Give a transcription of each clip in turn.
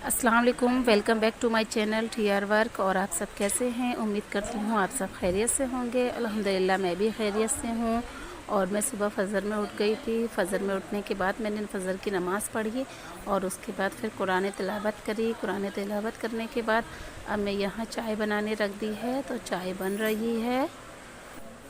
अस्सलाम वालेकुम, welcome back to my channel TR work. और आप सब कैसे हैं? उम्मीद करती हूँ आप सब खैरियत से होंगे। अल्हम्दुलिल्लाह मैं भी खैरियत से हूँ। और मैं सुबह फ़जर में उठ गई थी। फ़जर में उठने के बाद मैंने फ़जर की नमाज़ पढ़ी और उसके बाद फिर कुरान तिलावत करी। कुरान तिलावत करने के बाद अब मैं यहाँ चाय बनाने रख दी है, तो चाय बन रही है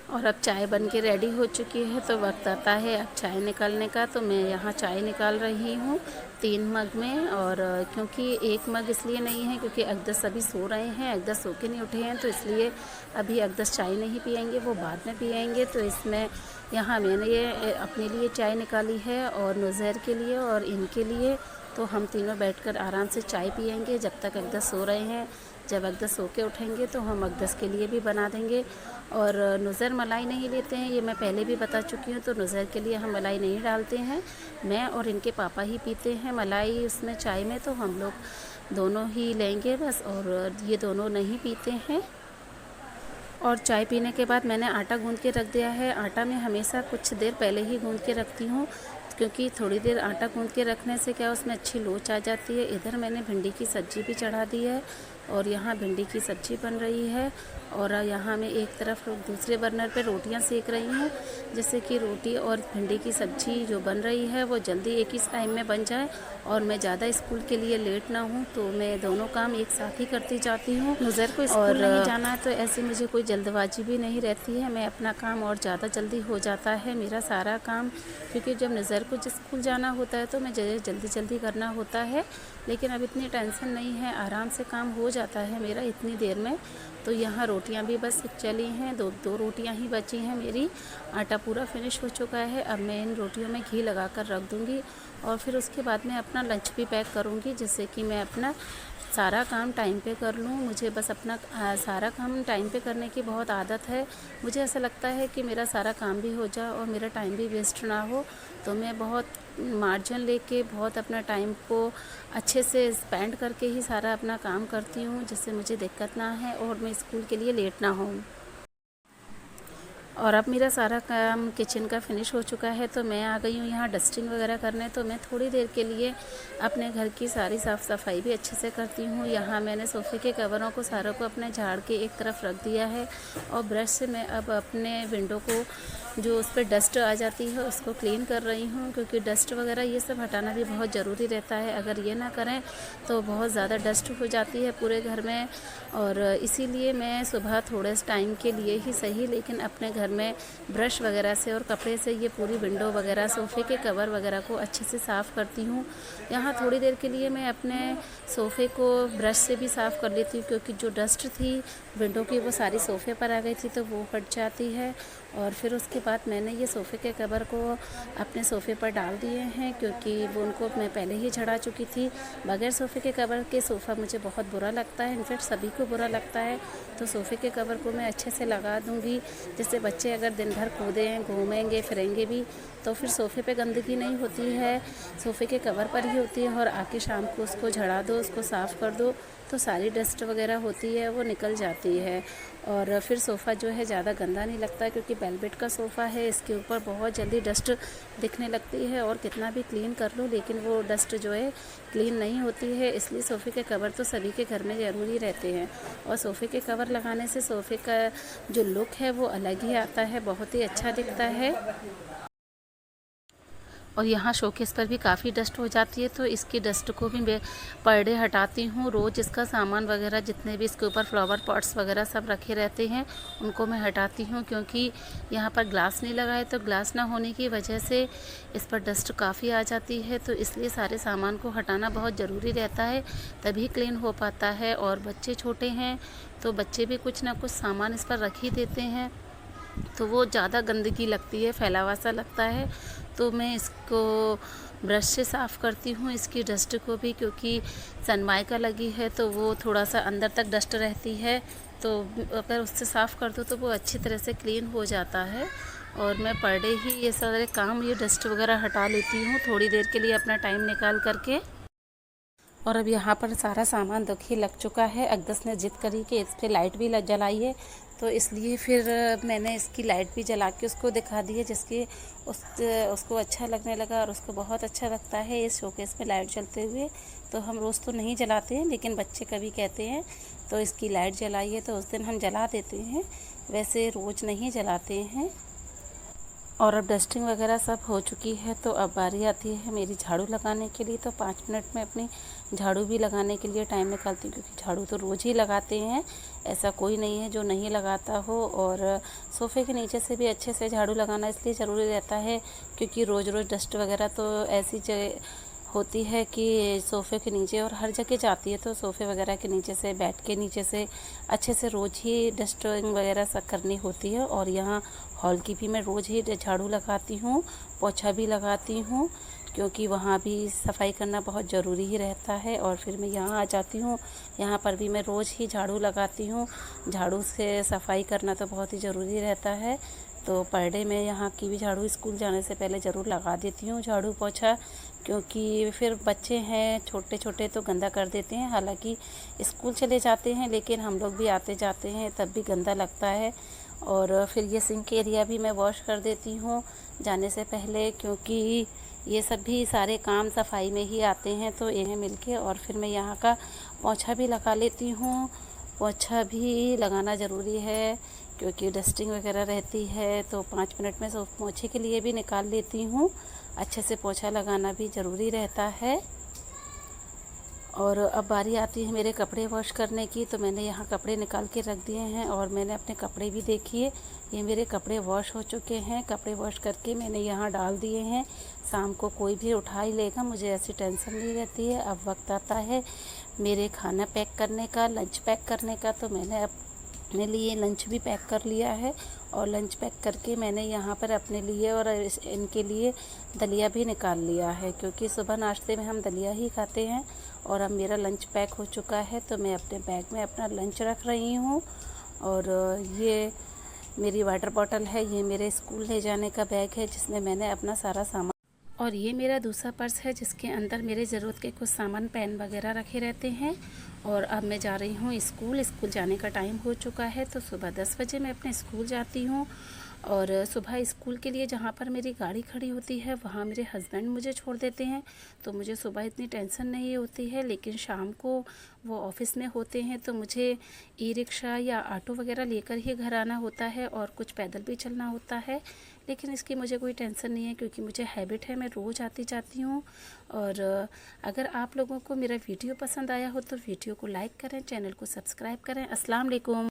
और अब चाय बन के रेडी हो चुकी है। तो वक्त आता है अब चाय निकालने का। तो मैं यहाँ चाय निकाल रही हूँ 3 मग में। और क्योंकि 1 मग इसलिए नहीं है क्योंकि अक़दस अभी सो रहे हैं, अक़दस सो के नहीं उठे हैं, तो इसलिए अभी अक़दस चाय नहीं पिएंगे, वो बाद में पिएंगे। तो इसमें यहाँ मैंने ये अपने लिए चाय निकाली है और नुज़ैर के लिए और इनके लिए। तो हम तीनों बैठकर आराम से चाय पिएंगे जब तक अक़दस सो रहे हैं। जब अक़दस सो के उठेंगे तो हम अक़दस के लिए भी बना देंगे। और नुज़ैर मलाई नहीं लेते हैं, ये मैं पहले भी बता चुकी हूँ। तो नुज़ैर के लिए हम मलाई नहीं डालते हैं, मैं और इनके पापा ही पीते हैं मलाई उसमें चाय में। तो हम लोग दोनों ही लेंगे बस, और ये दोनों नहीं पीते हैं। और चाय पीने के बाद मैंने आटा गूँध के रख दिया है। आटा मैं हमेशा कुछ देर पहले ही गूँध के रखती हूँ, क्योंकि थोड़ी देर आटा गूँध के रखने से क्या उसमें अच्छी लोच आ जाती है। इधर मैंने भिंडी की सब्ज़ी भी चढ़ा दी है और यहाँ भिंडी की सब्ज़ी बन रही है। और यहाँ मैं एक तरफ दूसरे बर्नर पे रोटियाँ सेक रही हूँ, जिससे कि रोटी और भिंडी की सब्ज़ी जो बन रही है वो जल्दी एक ही टाइम में बन जाए और मैं ज़्यादा स्कूल के लिए लेट ना हूँ। तो मैं दोनों काम एक साथ ही करती जाती हूँ। नुज़ैर को स्कूल नहीं जाना है तो ऐसे मुझे कोई जल्दबाजी भी नहीं रहती है, मैं अपना काम और ज़्यादा जल्दी हो जाता है मेरा सारा काम। क्योंकि जब नुज़ैर को स्कूल जाना होता है तो मैं जल्दी जल्दी करना होता है, लेकिन अब इतनी टेंशन नहीं है, आराम से काम हो जाता है मेरा इतनी देर में। तो यहाँ रोटियाँ भी बस चली हैं, दो रोटियाँ ही बची हैं मेरी। आटा पूरा फिनिश हो चुका है। अब मैं इन रोटियों में घी लगा कर रख दूँगी और फिर उसके बाद मैं अपना लंच भी पैक करूँगी, जिससे कि मैं अपना सारा काम टाइम पे कर लूँ। मुझे बस अपना सारा काम टाइम पे करने की बहुत आदत है। मुझे ऐसा लगता है कि मेरा सारा काम भी हो जाए और मेरा टाइम भी वेस्ट ना हो। तो मैं बहुत मार्जिन लेके बहुत अपना टाइम को अच्छे से स्पेंड करके ही सारा अपना काम करती हूँ, जिससे मुझे दिक्कत ना है और मैं स्कूल के लिए लेट ना हूँ। और अब मेरा सारा काम किचन का फिनिश हो चुका है, तो मैं आ गई हूँ यहाँ डस्टिंग वगैरह करने। तो मैं थोड़ी देर के लिए अपने घर की सारी साफ़ सफाई भी अच्छे से करती हूँ। यहाँ मैंने सोफ़े के कवरों को सारों को अपने झाड़ के एक तरफ रख दिया है और ब्रश से मैं अब अपने विंडो को जो उस पर डस्ट आ जाती है उसको क्लीन कर रही हूँ, क्योंकि डस्ट वगैरह ये सब हटाना भी बहुत ज़रूरी रहता है। अगर ये ना करें तो बहुत ज़्यादा डस्ट हो जाती है पूरे घर में। और इसीलिए मैं सुबह थोड़े टाइम के लिए ही सही, लेकिन अपने घर में ब्रश वगैरह से और कपड़े से ये पूरी विंडो वगैरह सोफ़े के कवर वगैरह को अच्छे से साफ़ करती हूँ। यहाँ थोड़ी देर के लिए मैं अपने सोफ़े को ब्रश से भी साफ़ कर लेती हूँ, क्योंकि जो डस्ट थी विंडो की वो सारी सोफ़े पर आ गई थी, तो वो हट जाती है। और फिर उसके बाद मैंने ये सोफ़े के कवर को अपने सोफ़े पर डाल दिए हैं, क्योंकि वो उनको मैं पहले ही झड़ा चुकी थी। बगैर सोफ़े के कवर के सोफ़ा मुझे बहुत बुरा लगता है, इनफैक्ट सभी को बुरा लगता है। तो सोफ़े के कवर को मैं अच्छे से लगा दूँगी, जिससे बच्चे अगर दिन भर कूदें घूमेंगे फिरेंगे भी तो फिर सोफ़े पे गंदगी नहीं होती है, सोफ़े के कवर पर ही होती है। और आके शाम को उसको झड़ा दो, उसको साफ़ कर दो, तो सारी डस्ट वगैरह होती है वो निकल जाती है। और फिर सोफ़ा जो है ज़्यादा गंदा नहीं लगता, क्योंकि वेलवेट का सोफ़ा है, इसके ऊपर बहुत जल्दी डस्ट दिखने लगती है और कितना भी क्लीन कर लो लेकिन वो डस्ट जो है क्लीन नहीं होती है। इसलिए सोफ़े के कवर तो सभी के घर में ज़रूरी रहते हैं। और सोफ़े के कवर लगाने से सोफ़े का जो लुक है वो अलग ही आता है, बहुत ही अच्छा दिखता है। और यहाँ शोकेस पर भी काफ़ी डस्ट हो जाती है, तो इसकी डस्ट को भी मैं पर डे हटाती हूँ। रोज़ इसका सामान वगैरह जितने भी इसके ऊपर फ्लावर पॉट्स वगैरह सब रखे रहते हैं उनको मैं हटाती हूँ, क्योंकि यहाँ पर ग्लास नहीं लगा है, तो ग्लास ना होने की वजह से इस पर डस्ट काफ़ी आ जाती है। तो इसलिए सारे सामान को हटाना बहुत ज़रूरी रहता है, तभी क्लीन हो पाता है। और बच्चे छोटे हैं तो बच्चे भी कुछ ना कुछ सामान इस पर रख ही देते हैं, तो वो ज़्यादा गंदगी लगती है, फैलावा सा लगता है। तो मैं इसको ब्रश से साफ़ करती हूँ इसकी डस्ट को भी, क्योंकि सनमाइका लगी है तो वो थोड़ा सा अंदर तक डस्ट रहती है, तो अगर उससे साफ़ कर दो तो वो अच्छी तरह से क्लीन हो जाता है। और मैं पर डे ही ये सारे काम ये डस्ट वगैरह हटा लेती हूँ थोड़ी देर के लिए अपना टाइम निकाल करके। और अब यहाँ पर सारा सामान देखिए लग चुका है। अक़दस ने ज़िद करी कि इस पर लाइट भी जलाई है, तो इसलिए फिर मैंने इसकी लाइट भी जला के उसको दिखा दी है, जिसकी उसको अच्छा लगने लगा और उसको बहुत अच्छा लगता है इस शोकेस में लाइट जलते हुए। तो हम रोज़ तो नहीं जलाते हैं, लेकिन बच्चे कभी कहते हैं तो इसकी लाइट जलाइए, तो उस दिन हम जला देते हैं, वैसे रोज़ नहीं जलाते हैं। और अब डस्टिंग वगैरह सब हो चुकी है, तो अब बारी आती है मेरी झाड़ू लगाने के लिए। तो 5 मिनट में अपनी झाड़ू भी लगाने के लिए टाइम निकालती हूँ, क्योंकि झाड़ू तो रोज़ ही लगाते हैं, ऐसा कोई नहीं है जो नहीं लगाता हो। और सोफ़े के नीचे से भी अच्छे से झाड़ू लगाना इसलिए ज़रूरी रहता है, क्योंकि रोज़ रोज़ डस्ट वगैरह तो ऐसी जगह होती है कि सोफ़े के नीचे और हर जगह जाती है, तो सोफ़े वगैरह के नीचे से, बेड के नीचे से अच्छे से रोज़ ही डस्टिंग वगैरह सब करनी होती है। और यहाँ हॉल की भी मैं रोज़ ही झाड़ू लगाती हूँ, पोछा भी लगाती हूँ, क्योंकि वहाँ भी सफाई करना बहुत ज़रूरी ही रहता है। और फिर मैं यहाँ आ जाती हूँ, यहाँ पर भी मैं रोज़ ही झाड़ू लगाती हूँ। झाड़ू से सफाई करना तो बहुत ही ज़रूरी रहता है, तो पर डे मैं यहाँ की भी झाड़ू स्कूल जाने से पहले ज़रूर लगा देती हूँ झाड़ू पोछा, क्योंकि फिर बच्चे हैं छोटे छोटे तो गंदा कर देते हैं। हालांकि स्कूल चले जाते हैं, लेकिन हम लोग भी आते जाते हैं तब भी गंदा लगता है। और फिर ये सिंक एरिया भी मैं वॉश कर देती हूँ जाने से पहले, क्योंकि ये सब भी सारे काम सफाई में ही आते हैं, तो इन्हें मिलके। और फिर मैं यहाँ का पोछा भी लगा लेती हूँ। पोछा भी लगाना ज़रूरी है, क्योंकि डस्टिंग वगैरह रहती है, तो 5 मिनट में पोछे के लिए भी निकाल लेती हूँ। अच्छे से पोछा लगाना भी ज़रूरी रहता है। और अब बारी आती है मेरे कपड़े वॉश करने की, तो मैंने यहाँ कपड़े निकाल के रख दिए हैं और मैंने अपने कपड़े भी देखिए, ये मेरे कपड़े वॉश हो चुके हैं। कपड़े वॉश करके मैंने यहाँ डाल दिए हैं, शाम को कोई भी उठा ही लेगा, मुझे ऐसी टेंशन नहीं रहती है। अब वक्त आता है मेरे खाना पैक करने का, लंच पैक करने का, तो मैंने अपने लिए लंच भी पैक कर लिया है। और लंच पैक करके मैंने यहाँ पर अपने लिए और इनके लिए दलिया भी निकाल लिया है, क्योंकि सुबह नाश्ते में हम दलिया ही खाते हैं। और अब मेरा लंच पैक हो चुका है, तो मैं अपने बैग में अपना लंच रख रही हूँ। और ये मेरी वाटर बॉटल है, ये मेरे स्कूल ले जाने का बैग है, जिसमें मैंने अपना सारा सामान, और ये मेरा दूसरा पर्स है, जिसके अंदर मेरे ज़रूरत के कुछ सामान, पेन वगैरह रखे रहते हैं। और अब मैं जा रही हूँ स्कूल जाने का टाइम हो चुका है, तो सुबह 10 बजे मैं अपने स्कूल जाती हूँ। और सुबह स्कूल के लिए जहाँ पर मेरी गाड़ी खड़ी होती है, वहाँ मेरे हस्बैंड मुझे छोड़ देते हैं, तो मुझे सुबह इतनी टेंशन नहीं होती है। लेकिन शाम को वो ऑफ़िस में होते हैं, तो मुझे ई रिक्शा या ऑटो वगैरह लेकर ही घर आना होता है, और कुछ पैदल भी चलना होता है। लेकिन इसकी मुझे कोई टेंशन नहीं है, क्योंकि मुझे हैबिट है, मैं रोज़ आती जाती हूँ। और अगर आप लोगों को मेरा वीडियो पसंद आया हो, तो वीडियो को लाइक करें, चैनल को सब्सक्राइब करें। अस्सलाम वालेकुम।